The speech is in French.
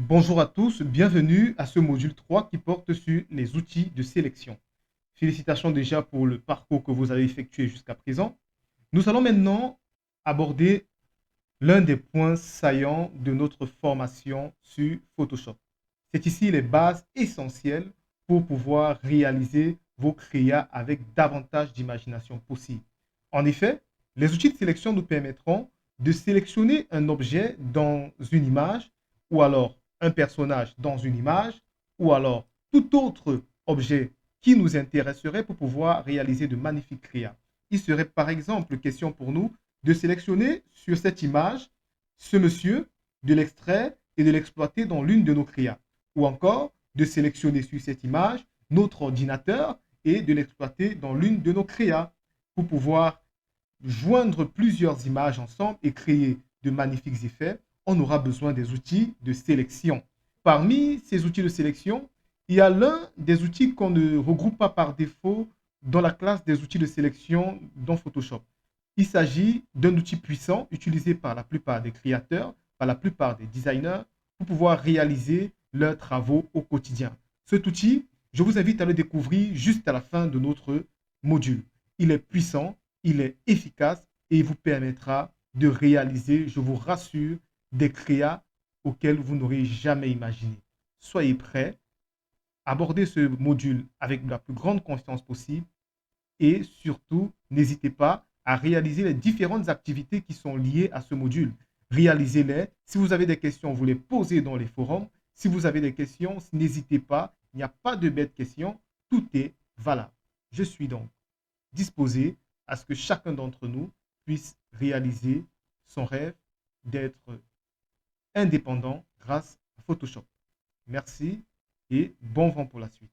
Bonjour à tous, bienvenue à ce module 3 qui porte sur les outils de sélection. Félicitations déjà pour le parcours que vous avez effectué jusqu'à présent. Nous allons maintenant aborder l'un des points saillants de notre formation sur Photoshop. C'est ici les bases essentielles pour pouvoir réaliser vos créas avec davantage d'imagination possible. En effet, les outils de sélection nous permettront de sélectionner un objet dans une image ou alors un personnage dans une image ou alors tout autre objet qui nous intéresserait pour pouvoir réaliser de magnifiques créas. Il serait par exemple question pour nous de sélectionner sur cette image ce monsieur, de l'extraire et de l'exploiter dans l'une de nos créas. Ou encore de sélectionner sur cette image notre ordinateur et de l'exploiter dans l'une de nos créas pour pouvoir joindre plusieurs images ensemble et créer de magnifiques effets. On aura besoin des outils de sélection. Parmi ces outils de sélection, il y a l'un des outils qu'on ne regroupe pas par défaut dans la classe des outils de sélection dans Photoshop. Il s'agit d'un outil puissant utilisé par la plupart des créateurs, par la plupart des designers, pour pouvoir réaliser leurs travaux au quotidien. Cet outil, je vous invite à le découvrir juste à la fin de notre module. Il est puissant, il est efficace et il vous permettra de réaliser, je vous rassure, des créas auxquels vous n'aurez jamais imaginé. Soyez prêts, abordez ce module avec la plus grande confiance possible et surtout, n'hésitez pas à réaliser les différentes activités qui sont liées à ce module. Réalisez-les. Si vous avez des questions, vous les posez dans les forums. Si vous avez des questions, n'hésitez pas. Il n'y a pas de bêtes questions. Tout est valable. Je suis donc disposé à ce que chacun d'entre nous puisse réaliser son rêve d'être indépendant grâce à Photoshop. Merci et bon vent pour la suite.